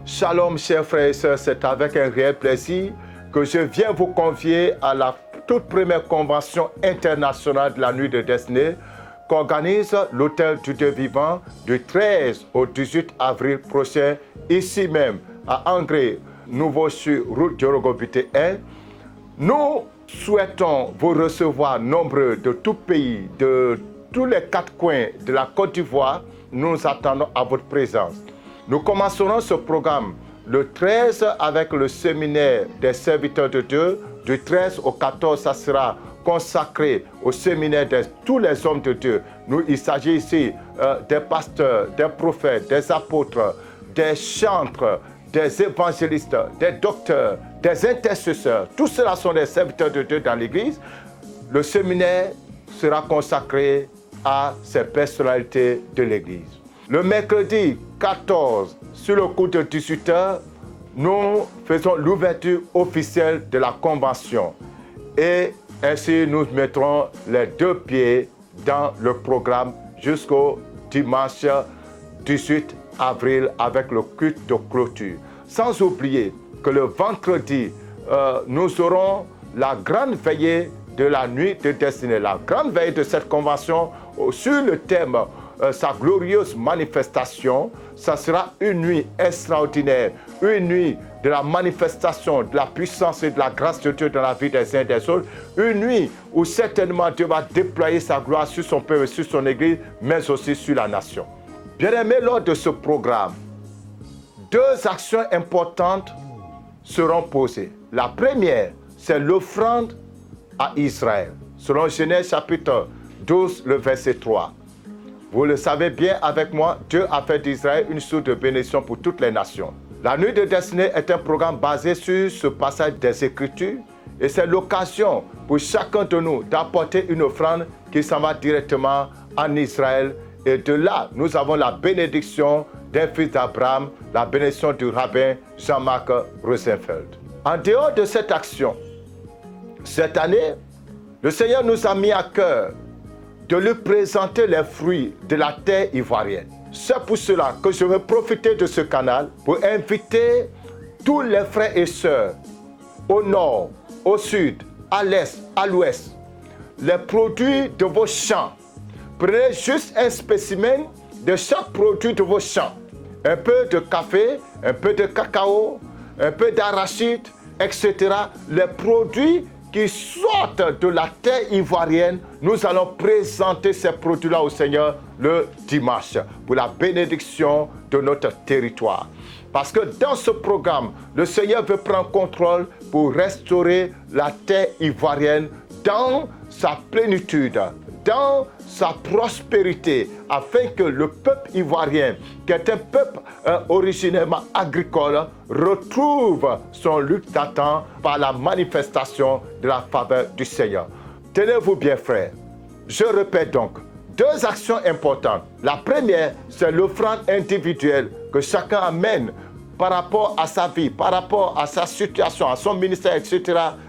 Shalom, chers frères et sœurs, c'est avec un réel plaisir que je viens vous convier à la toute première convention internationale de la Nuit de Destinée qu'organise l'Hôtel du Dieu Vivant du 13 au 18 avril prochain, ici même à Angers, Nouveau-Sur, route Diogo-Buté 1. Nous souhaitons vous recevoir nombreux de tout pays, de tous les quatre coins de la Côte d'Ivoire. Nous attendons à votre présence. Nous commencerons ce programme le 13 avec le séminaire des serviteurs de Dieu. Du 13 au 14, ça sera consacré au séminaire de tous les hommes de Dieu. Il s'agit ici des pasteurs, des prophètes, des apôtres, des chantres, des évangélistes, des docteurs, des intercesseurs. Tout cela sont des serviteurs de Dieu dans l'Église. Le séminaire sera consacré à ces personnalités de l'Église. Le mercredi 14, sur le coup de 18h, nous faisons l'ouverture officielle de la convention. Et ainsi, nous mettrons les deux pieds dans le programme jusqu'au dimanche 18 avril avec le culte de clôture. Sans oublier que le vendredi, nous aurons la grande veillée de la Nuit de Destinée. La grande veillée de cette convention sur le thème sa glorieuse manifestation. Ça sera une nuit extraordinaire, une nuit de la manifestation de la puissance et de la grâce de Dieu dans la vie des uns et des autres, une nuit où certainement Dieu va déployer sa gloire sur son peuple, sur son Église, mais aussi sur la nation. Bien-aimés, lors de ce programme, deux actions importantes seront posées. La première, c'est l'offrande à Israël, selon Genèse chapitre 12, le verset 3. Vous le savez bien avec moi, Dieu a fait d'Israël une source de bénédiction pour toutes les nations. La Nuit de Destinée est un programme basé sur ce passage des Écritures et c'est l'occasion pour chacun de nous d'apporter une offrande qui s'en va directement en Israël. Et de là, nous avons la bénédiction d'un fils d'Abraham, la bénédiction du rabbin Jean-Marc Rosenfeld. En dehors de cette action, cette année, le Seigneur nous a mis à cœur de lui présenter les fruits de la terre ivoirienne. C'est pour cela que je veux profiter de ce canal pour inviter tous les frères et sœurs au nord, au sud, à l'est, à l'ouest, les produits de vos champs. Prenez juste un spécimen de chaque produit de vos champs. Un peu de café, un peu de cacao, un peu d'arachide, etc. Les produits qui sortent de la terre ivoirienne, nous allons présenter ces produits-là au Seigneur le dimanche pour la bénédiction de notre territoire. Parce que dans ce programme, le Seigneur veut prendre contrôle pour restaurer la terre ivoirienne dans sa plénitude, dans sa prospérité, afin que le peuple ivoirien, qui est un peuple originairement agricole, retrouve son luxe d'attente par la manifestation de la faveur du Seigneur. Tenez-vous bien, frères. Je répète donc, deux actions importantes. La première, c'est l'offrande individuelle que chacun amène par rapport à sa vie, par rapport à sa situation, à son ministère, etc.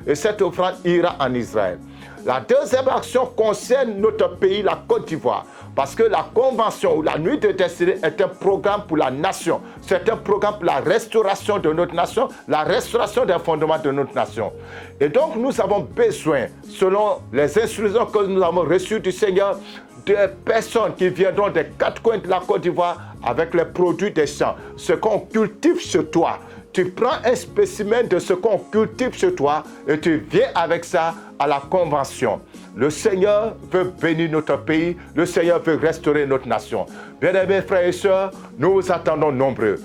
Et cette offrande ira en Israël. La deuxième action concerne notre pays, la Côte d'Ivoire, parce que la convention ou la Nuit de Destinée est un programme pour la nation. C'est un programme pour la restauration de notre nation, la restauration des fondements de notre nation. Et donc nous avons besoin, selon les instructions que nous avons reçues du Seigneur, des personnes qui viendront des quatre coins de la Côte d'Ivoire avec les produits des champs, ce qu'on cultive chez toi. Tu prends un spécimen de ce qu'on cultive chez toi et tu viens avec ça à la convention. Le Seigneur veut bénir notre pays, le Seigneur veut restaurer notre nation. Bien-aimés frères et sœurs, nous vous attendons nombreux.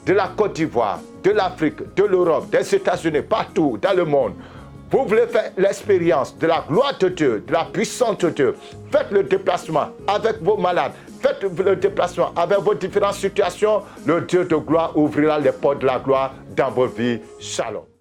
De la Côte d'Ivoire, de l'Afrique, de l'Europe, des États-Unis, partout dans le monde. Vous voulez faire l'expérience de la gloire de Dieu, de la puissance de Dieu. Faites le déplacement avec vos malades. Faites le déplacement avec vos différentes situations. Le Dieu de gloire ouvrira les portes de la gloire dans vos vies. Shalom.